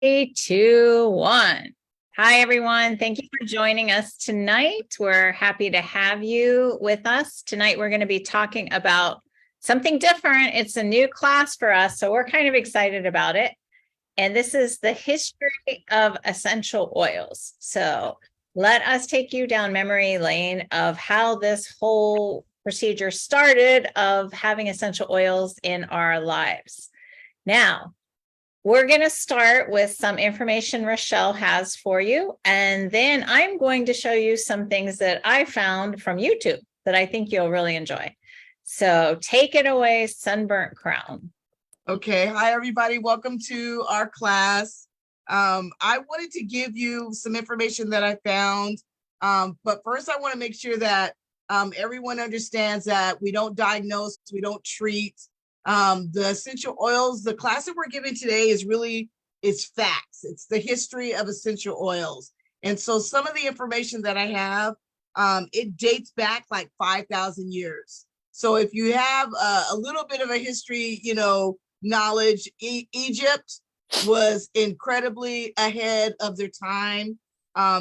Three, two, one. Hi, everyone. Thank you for joining us tonight. We're happy to have you with us. Tonight, we're going to be talking about something different. It's a new class for us, so we're kind of excited about it. And this is the history of essential oils. So let us take you down memory lane of how this whole procedure started of having essential oils in our lives. Now, we're going to start with some information Rochelle has for you, and then I'm going to show you some things that I found from YouTube that I think you'll really enjoy. So take it away, Sunburnt Crown. Okay, hi everybody, welcome to our class. I wanted to give you some information that I found, but first I want to make sure that everyone understands that we don't diagnose, we don't treat. The essential oils, the class that we're giving today is facts. It's the history of essential oils. And so some of the information that I have, it dates back like 5,000 years. So if you have a little bit of a history, knowledge, Egypt was incredibly ahead of their time.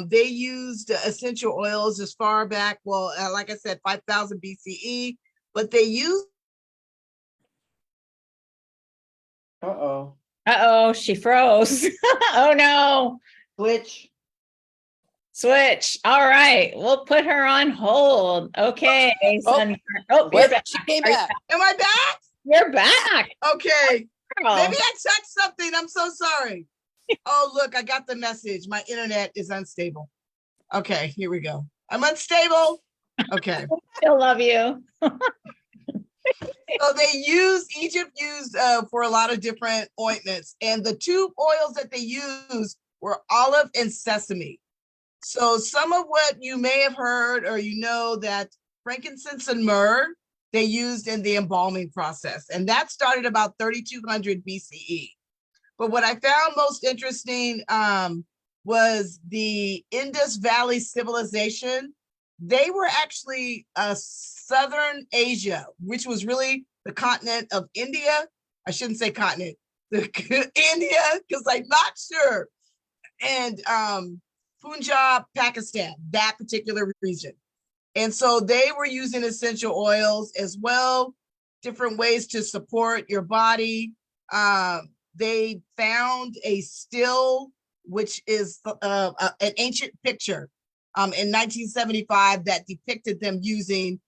They used essential oils as far back, like I said, 5,000 BCE, but they used Uh-oh, she froze. Oh no. Switch. All right, we'll put her on hold. Okay. You're back. She came back. Am I back? You're back. Okay. Girl. Maybe I touched something. I'm so sorry. Oh, look, I got the message. My internet is unstable. Okay, here we go. I'm unstable. Okay. I love you. So Egypt used for a lot of different ointments, and the two oils that they used were olive and sesame. So some of what you may have heard, or that frankincense and myrrh, they used in the embalming process, and that started about 3,200 BCE. But what I found most interesting was the Indus Valley civilization. They were actually Southern Asia, which was really the continent of India. I shouldn't say continent, India, because I'm not sure. And Punjab, Pakistan, that particular region. And so they were using essential oils as well, different ways to support your body. They found a still, which is an ancient picture in 1975 that depicted them using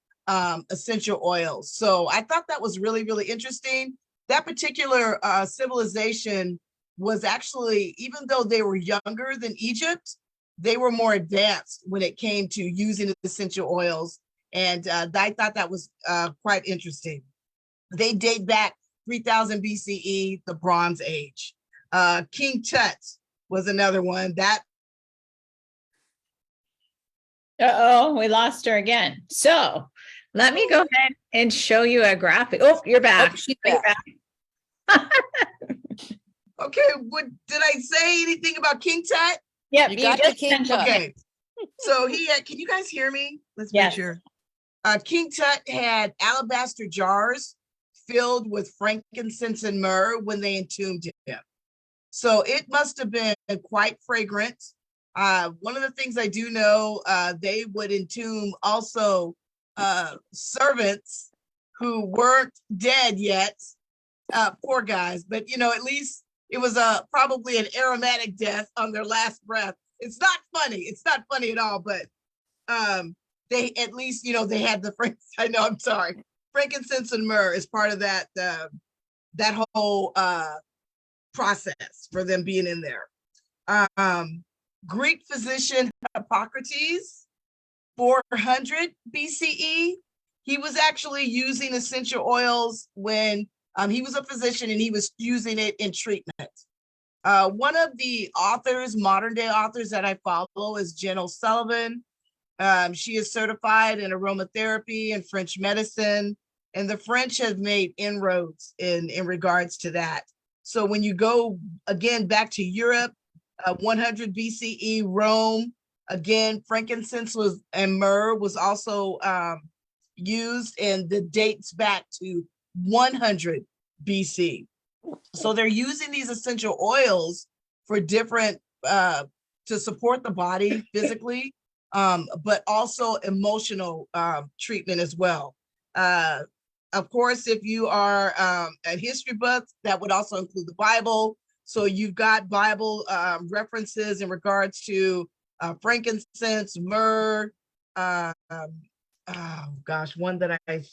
essential oils. So I thought that was really, really interesting. That particular civilization was actually, even though they were younger than Egypt, they were more advanced when it came to using essential oils. And I thought that was quite interesting. They date back 3,000 BCE, the Bronze Age. King Tut was another one. Uh-oh, we lost her again. So let me go ahead and show you a graphic. Oh, you're back. Oh, she's back. Okay, did I say anything about King Tut? Yep, You got the King Tut. Okay, so can you guys hear me? Let's Yes. make sure. King Tut had alabaster jars filled with frankincense and myrrh when they entombed him. So it must have been quite fragrant. One of the things I do know, they would entomb also servants who weren't dead yet, poor guys, but at least it was probably an aromatic death on their last breath. It's not funny at all, but they at least, they had the frankincense and myrrh is part of that whole process for them being in there. Greek physician Hippocrates, 400 BCE, he was actually using essential oils when he was a physician and he was using it in treatment. One of the authors, modern day authors that I follow is Jen O'Sullivan. She is certified in aromatherapy and French medicine, and the French have made inroads in regards to that. So when you go again back to Europe, 100 BCE, Rome, again, frankincense and myrrh was also used, and the dates back to 100 BC. So they're using these essential oils for different, to support the body physically, but also emotional treatment as well. Of course, if you are a history buff, that would also include the Bible. So you've got Bible references in regards to frankincense, myrrh, oh gosh, one that I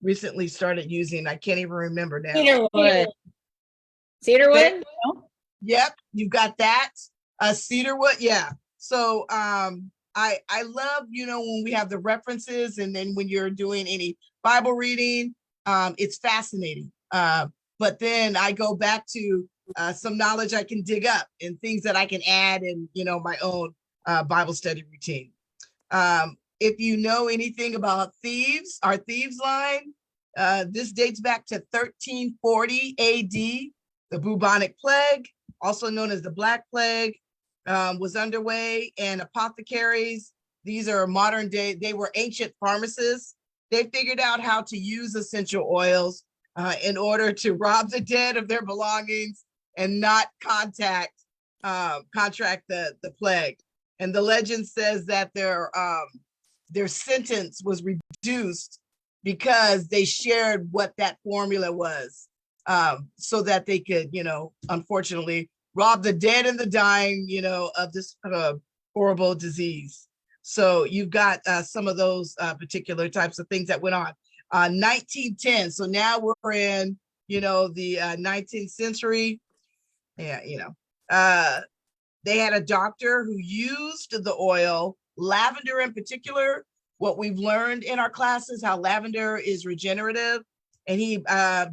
recently started using, I can't even remember now. Cedarwood. Cedarwood? No? Yep, you got that. Cedarwood, yeah. So I love, when we have the references, and then when you're doing any Bible reading, it's fascinating. But then I go back to some knowledge I can dig up and things that I can add in, my own Bible study routine. If you know anything about thieves, our thieves line, this dates back to 1340 AD. The bubonic plague, also known as the Black Plague, was underway, and apothecaries, these are modern day, they were ancient pharmacists. They figured out how to use essential oils in order to rob the dead of their belongings and not contract the plague. And the legend says that their sentence was reduced because they shared what that formula was, so that they could, unfortunately, rob the dead and the dying, of this horrible disease. So you've got some of those particular types of things that went on. 1910. So now we're in, the 19th century. Yeah, they had a doctor who used the oil, lavender in particular. What we've learned in our classes, how lavender is regenerative. And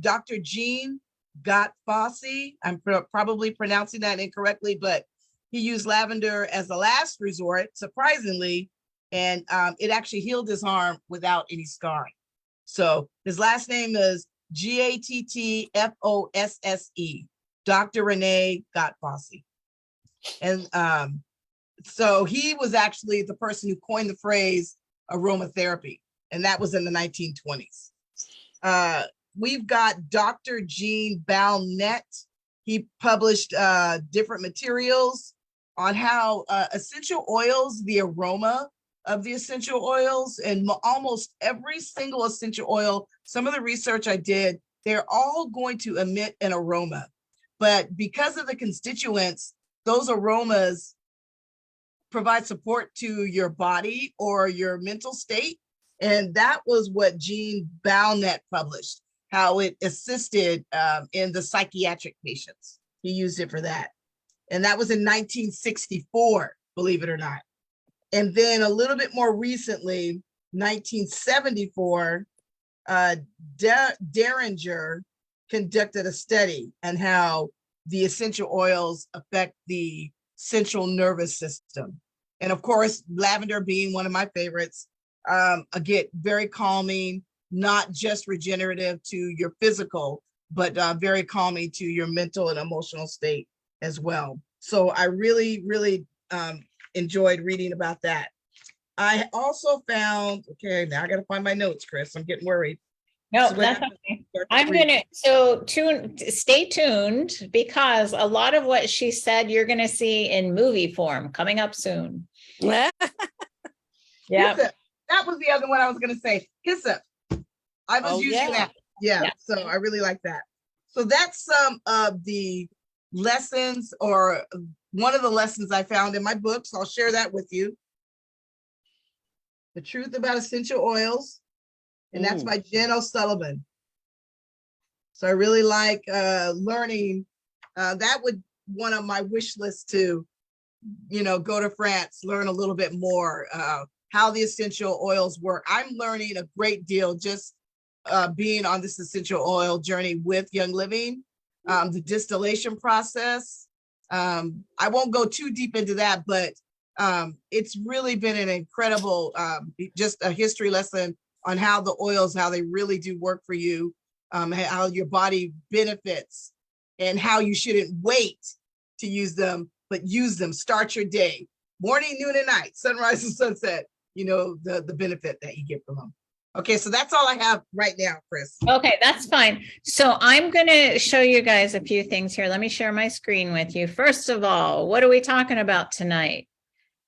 Dr. Jean Gottfossi, I'm probably pronouncing that incorrectly, but he used lavender as a last resort, surprisingly, and it actually healed his arm without any scarring. So his last name is Gattfosse, Dr. Rene Gottfossi. And so he was actually the person who coined the phrase aromatherapy, and that was in the 1920s. We've got Dr. Jean Balnett. He published different materials on how essential oils, the aroma of the essential oils, and almost every single essential oil, some of the research I did, they're all going to emit an aroma. But because of the constituents, those aromas provide support to your body or your mental state. And that was what Jean Balnett published, how it assisted in the psychiatric patients. He used it for that. And that was in 1964, believe it or not. And then a little bit more recently, 1974, Derringer conducted a study on how the essential oils affect the central nervous system. And of course, lavender being one of my favorites, again, very calming, not just regenerative to your physical, but very calming to your mental and emotional state as well. So I really, really enjoyed reading about that. I also found, okay, now I got to find my notes, Chris. I'm getting worried. No, that's okay. Stay tuned, because a lot of what she said you're going to see in movie form coming up soon. Yeah. Hyssop. That was the other one I was going to say. Hyssop. I was using that. Yeah. So I really like that. So that's some of the lessons, or one of the lessons I found in my books. I'll share that with you. The Truth About Essential Oils. And that's by Jen O'Sullivan. So I really like learning. That would one of my wish lists to, go to France, learn a little bit more how the essential oils work. I'm learning a great deal just being on this essential oil journey with Young Living, the distillation process. I won't go too deep into that, but it's really been an incredible, just a history lesson on how the oils, how they really do work for you, how your body benefits, and how you shouldn't wait to use them, but use them. Start your day, morning, noon, and night, sunrise and sunset, the benefit that you get from them. Okay, so that's all I have right now, Chris. Okay, that's fine. So I'm going to show you guys a few things here. Let me share my screen with you. First of all, what are we talking about tonight?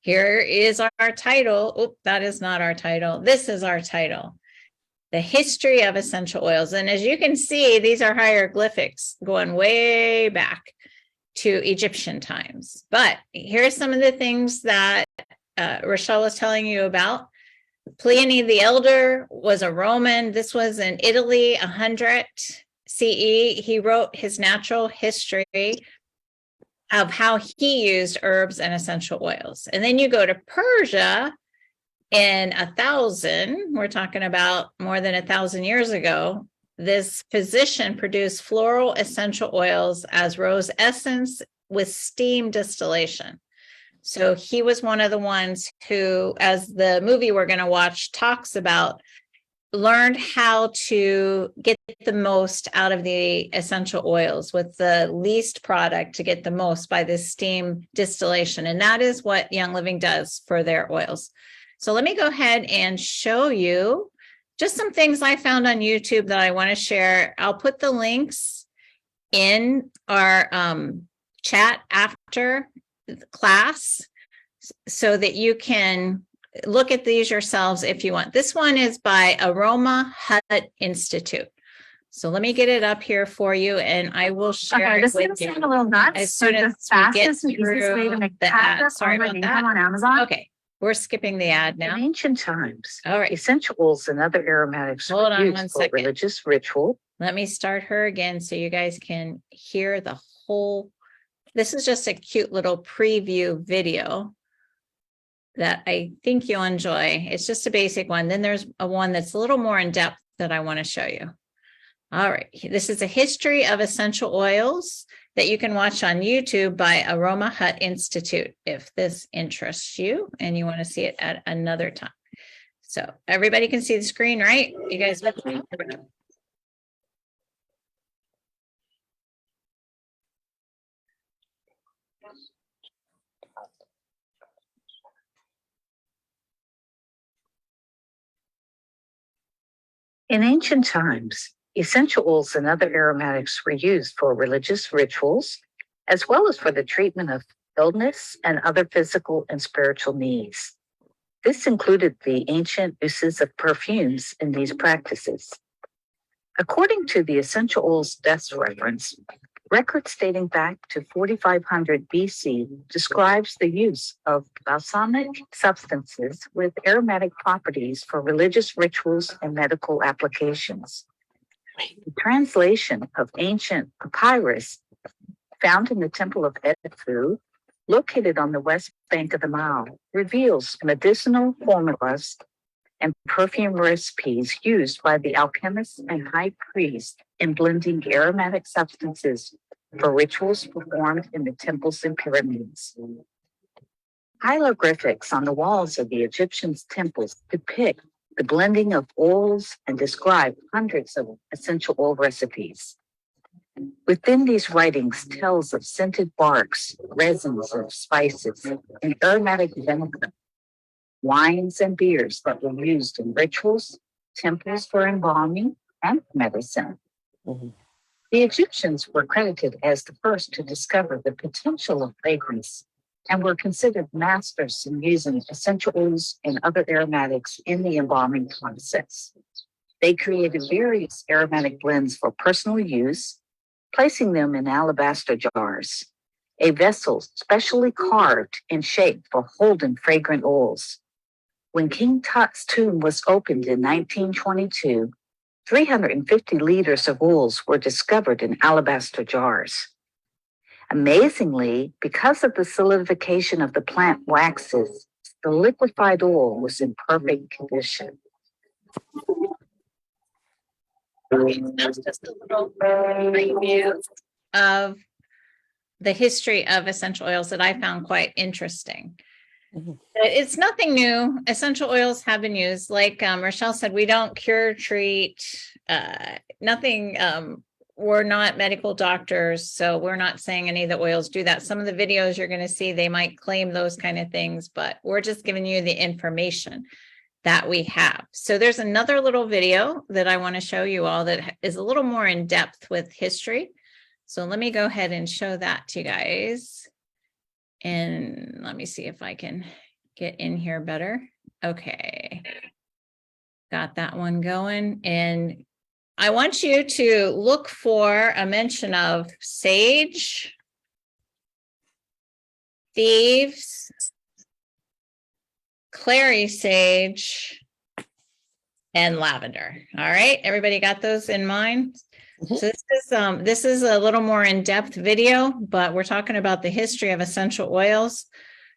Here is our title. Oh, that is not our title. This is our title. The history of essential oils. And as you can see, these are hieroglyphics going way back to Egyptian times. But here's some of the things that Rochelle was telling you about. Pliny the Elder was a Roman. This was in Italy, 100 CE. He wrote his natural history of how he used herbs and essential oils. And then you go to Persia in 1000, we're talking about more than 1,000 years ago. This physician produced floral essential oils as rose essence with steam distillation. So he was one of the ones who, as the movie we're going to watch talks about, learned how to get the most out of the essential oils with the least product to get the most by this steam distillation. And that is what Young Living does for their oils. So let me go ahead and show you just some things I found on YouTube that I want to share. I'll put the links in our chat after the class so that you can look at these yourselves if you want. This one is by Aroma Hut Institute. So let me get it up here for you, and I will share it This is with gonna you sound a little nuts. as soon but as the we get fastest and easiest way to through make the ad. pasta Sorry about already that. on Amazon. Okay, we're skipping the ad In now. ancient times, All right, essential oils and other aromatics Hold were on used one for second. religious ritual. let me start her again so you guys can hear the whole. This is just a cute little preview video that I think you'll enjoy. It's just a basic one. Then there's a one that's a little more in depth that I want to show you. All right, this is a history of essential oils that you can watch on YouTube by Aroma Hut Institute if this interests you and you want to see it at another time. So everybody can see the screen, right? You guys with me? In ancient times, essential oils and other aromatics were used for religious rituals, as well as for the treatment of illness and other physical and spiritual needs. This included the ancient uses of perfumes in these practices. According to the Essential Oils Deaths Reference, records dating back to 4500 BC describes the use of balsamic substances with aromatic properties for religious rituals and medical applications. The translation of ancient papyrus found in the Temple of Edfu, located on the west bank of the Nile, reveals medicinal formulas and perfume recipes used by the alchemists and high priests in blending aromatic substances for rituals performed in the temples and pyramids. Hieroglyphics on the walls of the Egyptian temples depict the blending of oils and describe hundreds of essential oil recipes. Within these writings, tales of scented barks, resins of spices, and aromatic vinegar, wines and beers that were used in rituals, temples for embalming, and medicine. The Egyptians were credited as the first to discover the potential of fragrance and were considered masters in using essential oils and other aromatics in the embalming process. They created various aromatic blends for personal use, placing them in alabaster jars, a vessel specially carved and shaped for holding fragrant oils. When King Tut's tomb was opened in 1922, 350 liters of oils were discovered in alabaster jars. Amazingly, because of the solidification of the plant waxes, the liquefied oil was in perfect condition. Okay, so that's just a little review of the history of essential oils that I found quite interesting. It's nothing new. Essential oils have been used. Like Rochelle said, we don't cure, treat, nothing. We're not medical doctors, so we're not saying any of the oils do that. Some of the videos you're going to see, they might claim those kind of things, but we're just giving you the information. that we have. So there's another little video that I want to show you all that is a little more in depth with history. So let me go ahead and show that to you guys. And let me see if I can get in here better. Okay. Got that one going. And I want you to look for a mention of sage, thieves, clary sage, and lavender. All right, everybody got those in mind? So this is a little more in-depth video, but we're talking about the history of essential oils.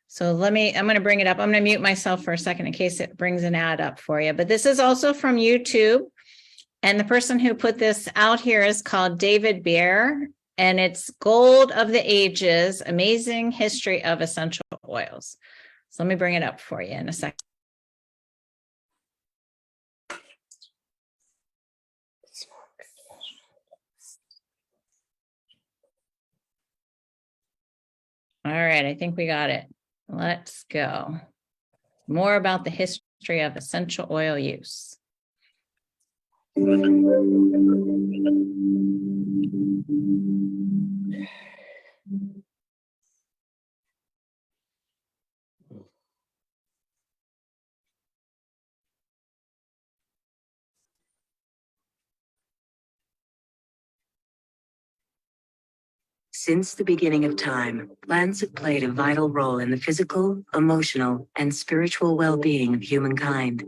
So I'm going to bring it up. I'm going to mute myself for a second in case it brings an ad up for you. But this is also from YouTube. And the person who put this out here is called David Beer. And it's Gold of the Ages, Amazing History of Essential Oils. So let me bring it up for you in a second. All right, I think we got it. Let's go. More about the history of essential oil use. Since the beginning of time, plants have played a vital role in the physical, emotional, and spiritual well-being of humankind.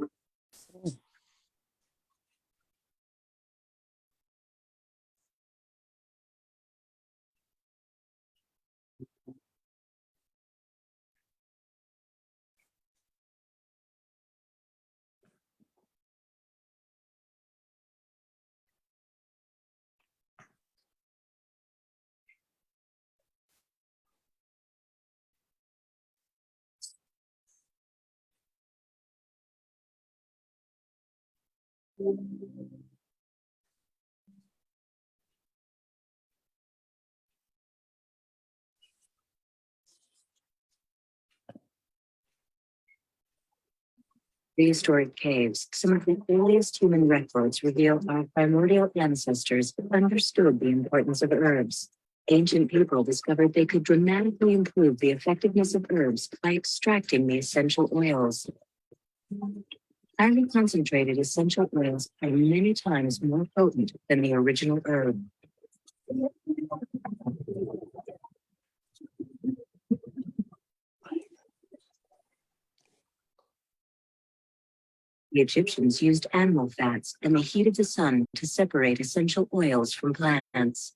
Prehistoric caves, some of the earliest human records reveal our primordial ancestors understood the importance of herbs. Ancient people discovered they could dramatically improve the effectiveness of herbs by extracting the essential oils. Highly concentrated essential oils are many times more potent than the original herb. The Egyptians used animal fats and the heat of the sun to separate essential oils from plants.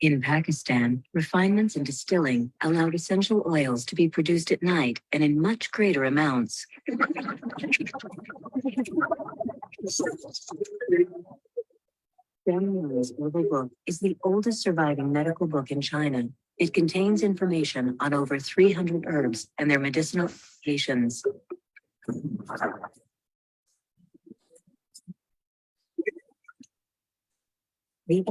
In Pakistan, refinements in distilling allowed essential oils to be produced at night and in much greater amounts. Daniel's Herbal Book is the oldest surviving medical book in China. It contains information on over 300 herbs and their medicinal applications. The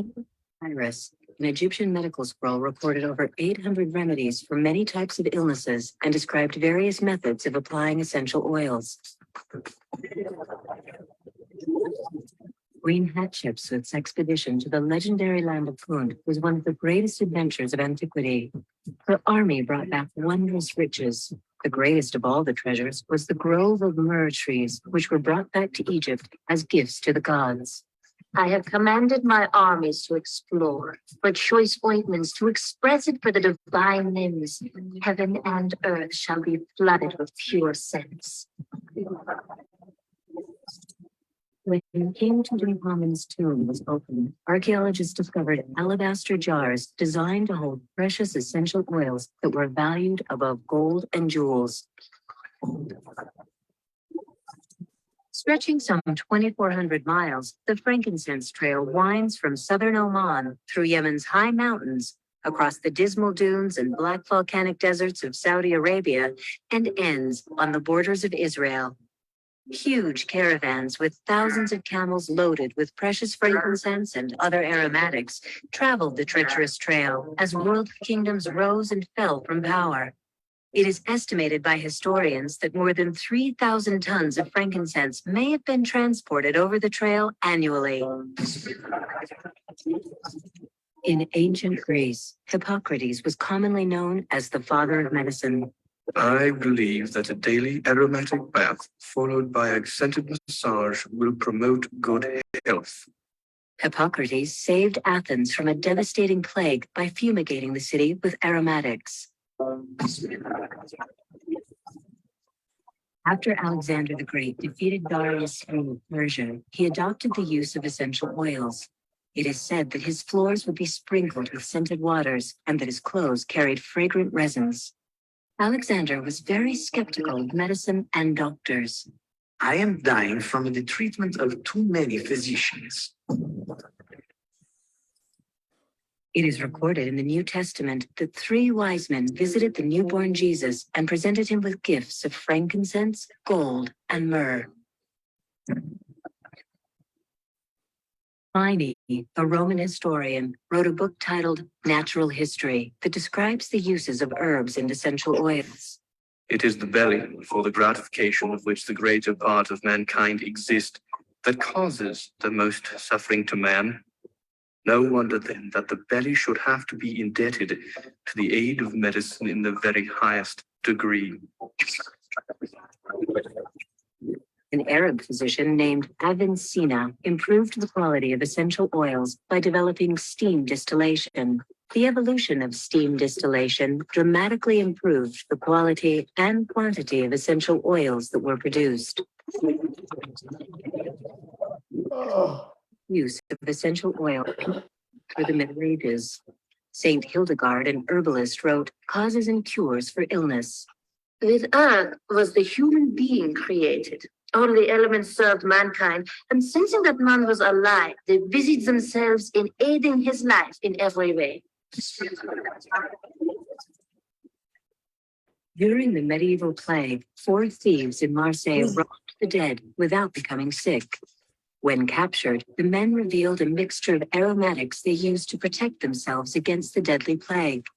Iris, an Egyptian medical scroll, reported over 800 remedies for many types of illnesses and described various methods of applying essential oils. Queen Hatshepsut's expedition to the legendary land of Punt was one of the greatest adventures of antiquity. Her army brought back wondrous riches. The greatest of all the treasures was the grove of myrrh trees, which were brought back to Egypt as gifts to the gods. I have commanded my armies to explore for choice ointments to express it for the divine limbs. Heaven and earth shall be flooded with pure scents. When King Tutankhamun's tomb was opened, archaeologists discovered alabaster jars designed to hold precious essential oils that were valued above gold and jewels. Stretching some 2,400 miles, the Frankincense Trail winds from southern Oman through Yemen's high mountains, across the dismal dunes and black volcanic deserts of Saudi Arabia, and ends on the borders of Israel. Huge caravans with thousands of camels loaded with precious frankincense and other aromatics traveled the treacherous trail as world kingdoms rose and fell from power. It is estimated by historians that more than 3,000 tons of frankincense may have been transported over the trail annually. In ancient Greece, Hippocrates was commonly known as the father of medicine. I believe that a daily aromatic bath followed by a scented massage will promote good health. Hippocrates saved Athens from a devastating plague by fumigating the city with aromatics. After Alexander the Great defeated Darius in Persia, he adopted the use of essential oils. It is said that his floors would be sprinkled with scented waters and that his clothes carried fragrant resins. Alexander was very skeptical of medicine and doctors. I am dying from the treatment of too many physicians. It is recorded in the New Testament that 3 wise men visited the newborn Jesus and presented him with gifts of frankincense, gold, and myrrh. Pliny, a Roman historian, wrote a book titled Natural History that describes the uses of herbs and essential oils. It is the belly, for the gratification of which the greater part of mankind exist, that causes the most suffering to man. No wonder then that the belly should have to be indebted to the aid of medicine in the very highest degree. An Arab physician named Avicenna improved the quality of essential oils by developing steam distillation. The evolution of steam distillation dramatically improved the quality and quantity of essential oils that were produced. Use of essential oil through the Middle Ages. Saint Hildegard, an herbalist, wrote, "Causes and cures for illness." With earth was the human being created. All the elements served mankind, and sensing that man was alive, they busied themselves in aiding his life in every way. During the medieval plague, 4 thieves in Marseille robbed the dead without becoming sick. When captured, the men revealed a mixture of aromatics they used to protect themselves against the deadly plague.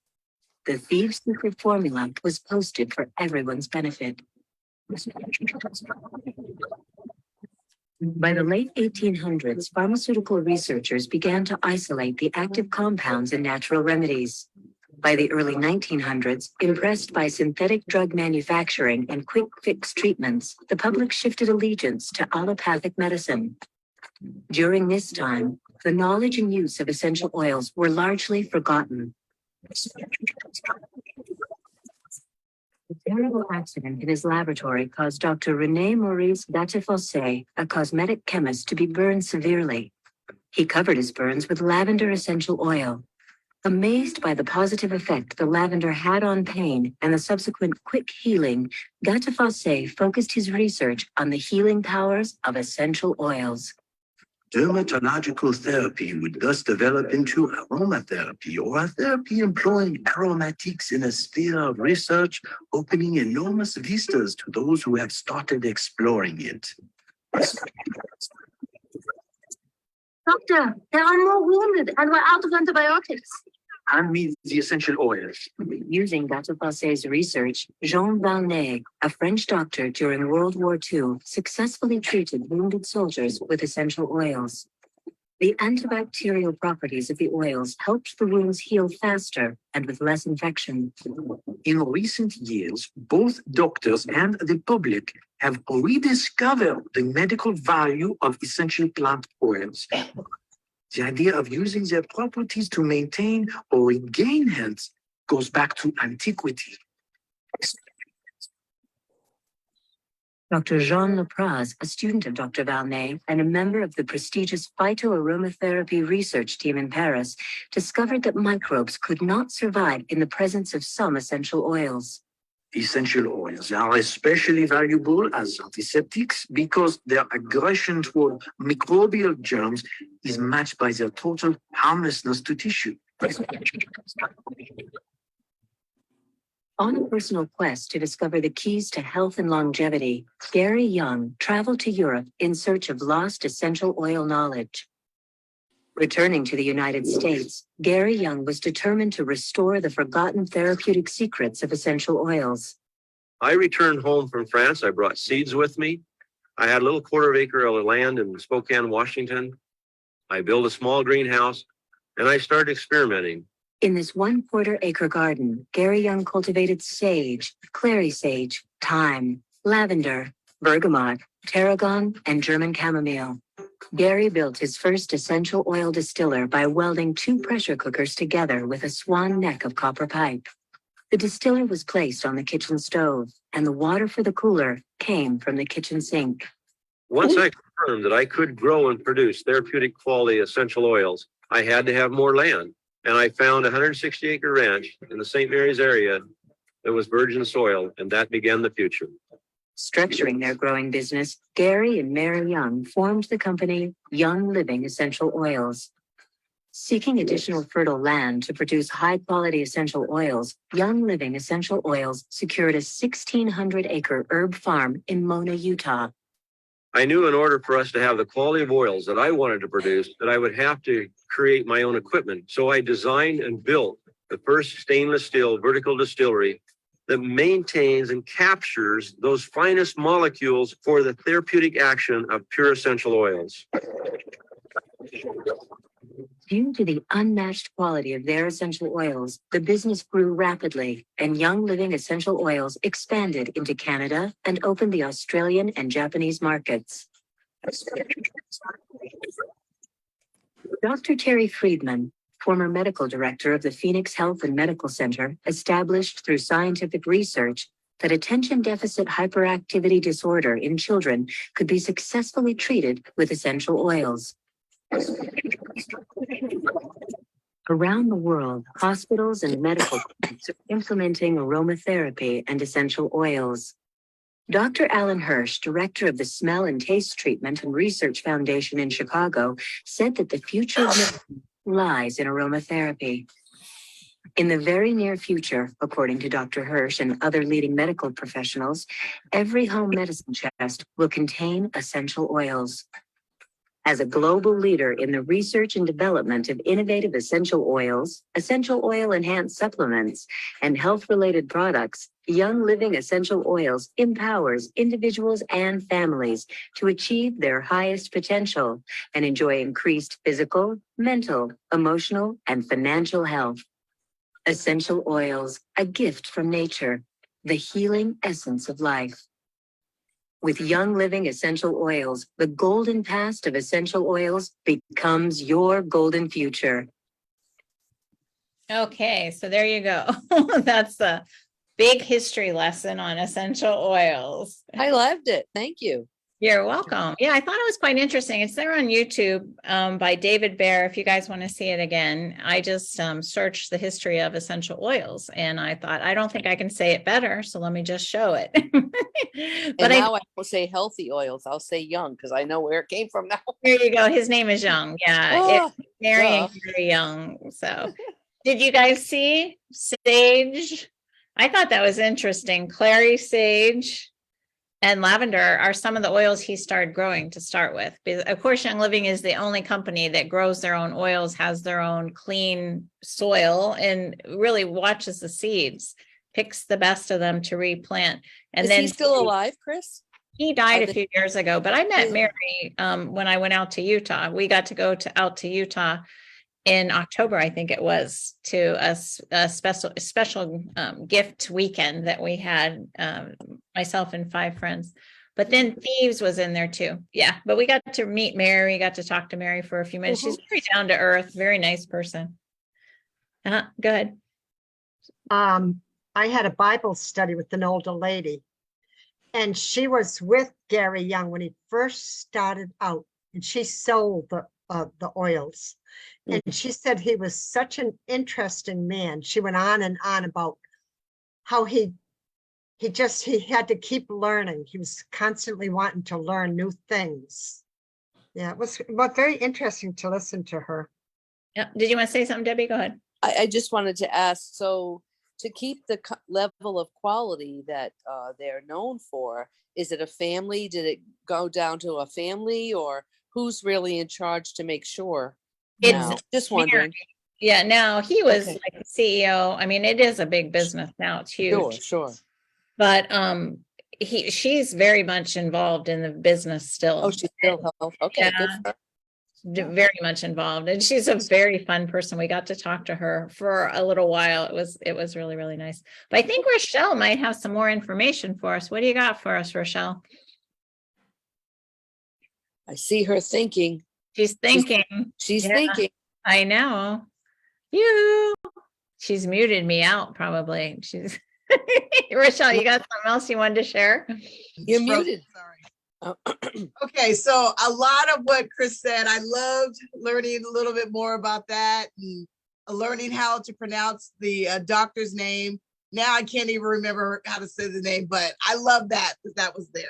The thieves' secret formula was posted for everyone's benefit. By the late 1800s, pharmaceutical researchers began to isolate the active compounds in natural remedies. By the early 1900s, impressed by synthetic drug manufacturing and quick fix treatments, the public shifted allegiance to allopathic medicine. During this time, the knowledge and use of essential oils were largely forgotten. A terrible accident in his laboratory caused Dr. René Maurice Gattefossé, a cosmetic chemist, to be burned severely. He covered his burns with lavender essential oil. Amazed by the positive effect the lavender had on pain and the subsequent quick healing, Gattefossé focused his research on the healing powers of essential oils. Dermatological therapy would thus develop into aromatherapy, or a therapy employing aromatics in a sphere of research, opening enormous vistas to those who have started exploring it. Doctor, there are more wounded, and we're out of antibiotics. Hand me the essential oils. Using Gattefossé research, Jean Valnet, a French doctor during World War II, successfully treated wounded soldiers with essential oils. The antibacterial properties of the oils helped the wounds heal faster and with less infection. In recent years, both doctors and the public have rediscovered the medical value of essential plant oils. The idea of using their properties to maintain or regain health goes back to antiquity. Dr. Jean Lepraz, a student of Dr. Valnet and a member of the prestigious phytoaromatherapy research team in Paris, discovered that microbes could not survive in the presence of some essential oils. Essential oils are especially valuable as antiseptics because their aggression toward microbial germs is matched by their total harmlessness to tissue. On a personal quest to discover the keys to health and longevity, Gary Young traveled to Europe in search of lost essential oil knowledge. Returning to the United States, Gary Young was determined to restore the forgotten therapeutic secrets of essential oils. I returned home from France. I brought seeds with me. I had a little quarter-acre of land in Spokane, Washington. I built a small greenhouse and I started experimenting. In this 1/4-acre garden, Gary Young cultivated sage, clary sage, thyme, lavender, bergamot, tarragon, and German chamomile. Gary built his first essential oil distiller by welding 2 pressure cookers together with a swan neck of copper pipe. The distiller was placed on the kitchen stove, and the water for the cooler came from the kitchen sink. Once I confirmed that I could grow and produce therapeutic quality essential oils, I had to have more land. And I found a 160-acre ranch in the St. Mary's area that was virgin soil, and that began the future. Structuring their growing business, Gary and Mary Young formed the company Young Living Essential Oils. Seeking additional fertile land to produce high-quality essential oils, Young Living Essential Oils secured a 1,600-acre herb farm in Mona, Utah. I knew in order for us to have the quality of oils that I wanted to produce, that I would have to create my own equipment. So I designed and built the first stainless steel vertical distillery that maintains and captures those finest molecules for the therapeutic action of pure essential oils. Due to the unmatched quality of their essential oils, the business grew rapidly, and Young Living Essential Oils expanded into Canada and opened the Australian and Japanese markets. Dr. Terry Friedman, former medical director of the Phoenix Health and Medical Center, established through scientific research that attention deficit hyperactivity disorder in children could be successfully treated with essential oils. Around the world, hospitals and medical clinics are implementing aromatherapy and essential oils. Dr. Alan Hirsch, director of the Smell and Taste Treatment and Research Foundation in Chicago, said that the future of medicine lies in aromatherapy. In the very near future, according to Dr. Hirsch and other leading medical professionals, every home medicine chest will contain essential oils. As a global leader in the research and development of innovative essential oils, essential oil enhanced supplements, and health-related products, Young Living Essential Oils empowers individuals and families to achieve their highest potential and enjoy increased physical, mental, emotional, and financial health. Essential oils, a gift from nature, the healing essence of life. With Young Living Essential Oils, the golden past of essential oils becomes your golden future. Okay, so there you go. That's a big history lesson on essential oils. I loved it. Thank you. You're welcome. Yeah, I thought it was quite interesting. It's there on YouTube by David Bear. If you guys want to see it again, I just searched the history of essential oils and I thought, I don't think I can say it better. So let me just show it. But now I will say healthy oils. I'll say Young because I know where it came from now. There you go. His name is Young. Yeah. Oh, It's Mary and duh. Gary Young. So did you guys see sage? I thought that was interesting. Clary sage and lavender are some of the oils he started growing to start with. Because of course, Young Living is the only company that grows their own oils, has their own clean soil, and really watches the seeds, picks the best of them to replant. And Is then he still alive, Chris? he died Are a they- few years ago, but I met Yeah. Mary when I went out to Utah. We got to go out to Utah in October, I think it was, to a special gift weekend that we had, myself and 5 friends. But then Thieves was in there too. Yeah, but we got to meet Mary, got to talk to Mary for a few minutes. She's very down to earth, very nice person. Go ahead. I had a Bible study with an older lady, and she was with Gary Young when he first started out, and she sold the oils. And she said he was such an interesting man. She went on and on about how he had to keep learning. He was constantly wanting to learn new things. Yeah, it was very interesting to listen to her. Yeah. Did you want to say something, Debbie? Go ahead. I just wanted to ask, so to keep the level of quality that they're known for, is it a family? Did it go down to a family, or who's really in charge to make sure It's now? Just wondering. Yeah, no, he was Okay. like the CEO. I mean, it is a big business now. It's Sure, huge. sure. But she's very much involved in the business still. Oh, she's still health. Okay, good Yeah. for her. Very much involved, and she's a very fun person. We got to talk to her for a little while. It was really, really nice. But I think Rochelle might have some more information for us. What do you got for us, Rochelle? I see her thinking. She's thinking. She's Yeah. thinking. I know. She's muted me out probably. She's Rochelle, you got something else you wanted to share? You're Frozen, muted. Sorry. Oh, Okay, so a lot of what Chris said, I loved learning a little bit more about that and learning how to pronounce the doctor's name. Now I can't even remember how to say the name, but I love that was there.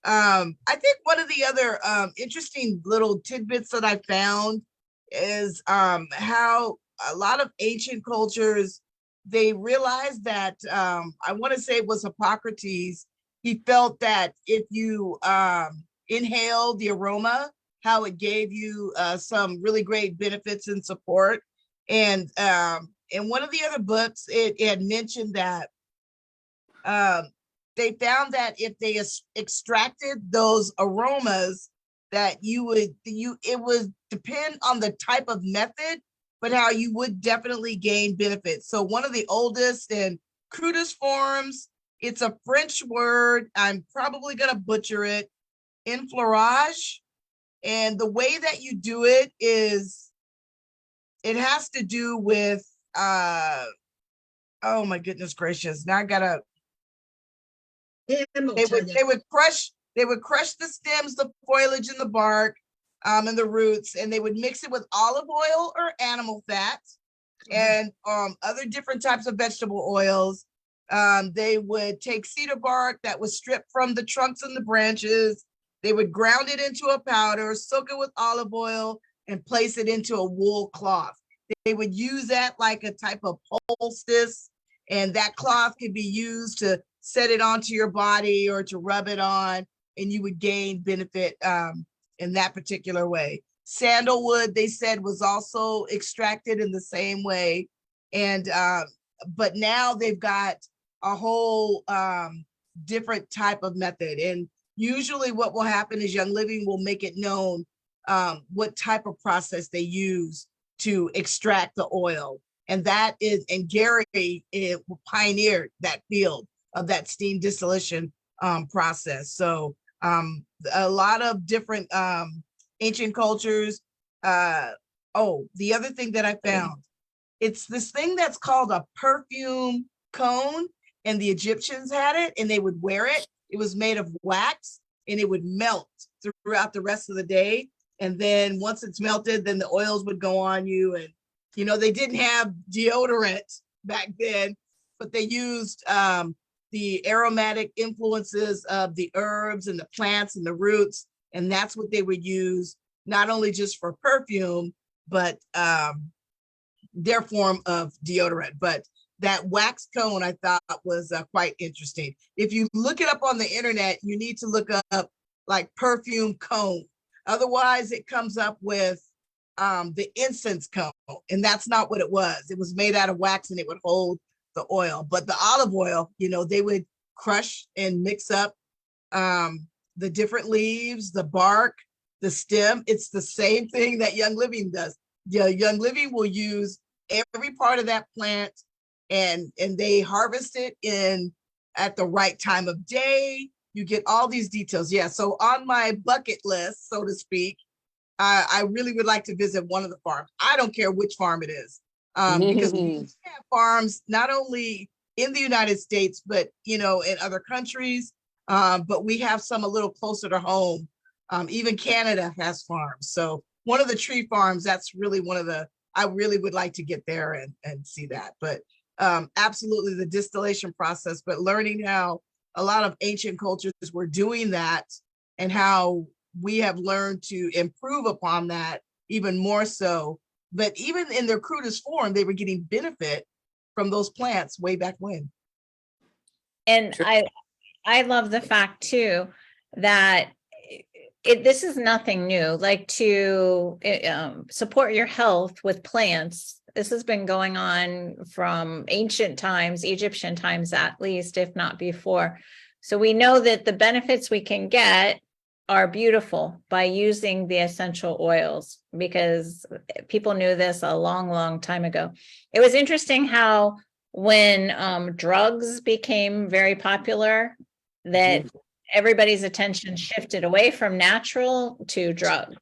I think one of the other interesting little tidbits that I found is how a lot of ancient cultures, they realized that I want to say it was Hippocrates. He felt that if you inhaled the aroma, how it gave you some really great benefits and support. And in one of the other books, it had mentioned that they found that if they extracted those aromas, that it would depend on the type of method, but how you would definitely gain benefits. So one of the oldest and crudest forms, it's a French word. I'm probably going to butcher it. Enfleurage. And the way that you do it is, it has to do with, oh my goodness gracious. Now I gotta, they would crush the stems, the foliage and the bark, and the roots, and they would mix it with olive oil or animal fat and other different types of vegetable oils. They would take cedar bark that was stripped from the trunks and the branches. They would ground it into a powder, soak it with olive oil, and place it into a wool cloth. They would use that like a type of poultice, and that cloth could be used to set it onto your body or to rub it on, and you would gain benefit in that particular way. Sandalwood, they said, was also extracted in the same way. And but now they've got a whole different type of method. And usually what will happen is Young Living will make it known what type of process they use to extract the oil. And that is, and Gary pioneered that field of that steam distillation process. So a lot of different ancient cultures. Oh, the other thing that I found, it's this thing that's called a perfume cone, and the Egyptians had it and they would wear it. It was made of wax and it would melt throughout the rest of the day. And then once it's melted, then the oils would go on you. And, you know, they didn't have deodorant back then, but they used the aromatic influences of the herbs and the plants and the roots. And that's what they would use, not only just for perfume, but their form of deodorant. But that wax cone I thought was quite interesting. If you look it up on the internet, you need to look up like perfume cone. Otherwise, it comes up with the incense cone, and that's not what it was. It was made out of wax and it would hold the oil. But the olive oil, you know, they would crush and mix up the different leaves, the bark, the stem. It's the same thing that Young Living does. Yeah, Young Living will use every part of that plant, and they harvest it at the right time of day. You get all these details. Yeah, so on my bucket list, so to speak, I really would like to visit one of the farms. I don't care which farm it is, because we have farms not only in the United States, but, you know, in other countries, but we have some a little closer to home. Even Canada has farms. So one of the tree farms, that's really one of the, I really would like to get there and see that. But absolutely the distillation process, but learning how a lot of ancient cultures were doing that and how we have learned to improve upon that even more so. But even in their crudest form, they were getting benefit from those plants way back when. And I love the fact too that this is nothing new, like to support your health with plants. This has been going on from ancient times, Egyptian times at least, if not before. So we know that the benefits we can get are beautiful by using the essential oils, because people knew this a long, long time ago. It was interesting how when drugs became very popular, that everybody's attention shifted away from natural to drugs.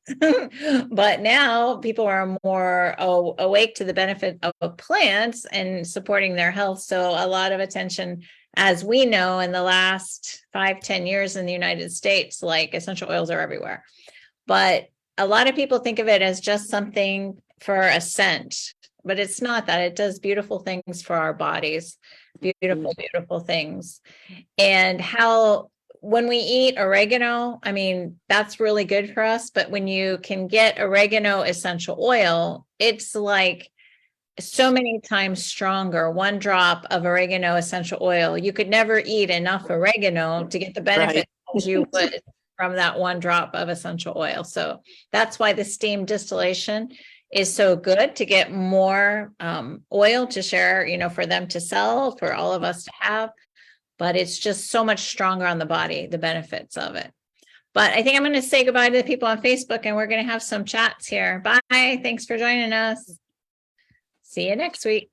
But now people are more awake to the benefit of plants and supporting their health. So a lot of attention, as we know, in the last 5-10 years in the United States, like essential oils are everywhere. But a lot of people think of it as just something for a scent, but it's not that. It does beautiful things for our bodies, beautiful, beautiful things. And how, when we eat oregano, I mean, that's really good for us. But when you can get oregano essential oil, it's like so many times stronger. 1 drop of oregano essential oil, you could never eat enough oregano to get the benefit as you would from that 1 drop of essential oil. So that's why the steam distillation is so good, to get more oil to share, you know, for them to sell, for all of us to have. But it's just so much stronger on the body, the benefits of it. But I think I'm going to say goodbye to the people on Facebook, and we're going to have some chats here. Bye. Thanks for joining us. See you next week.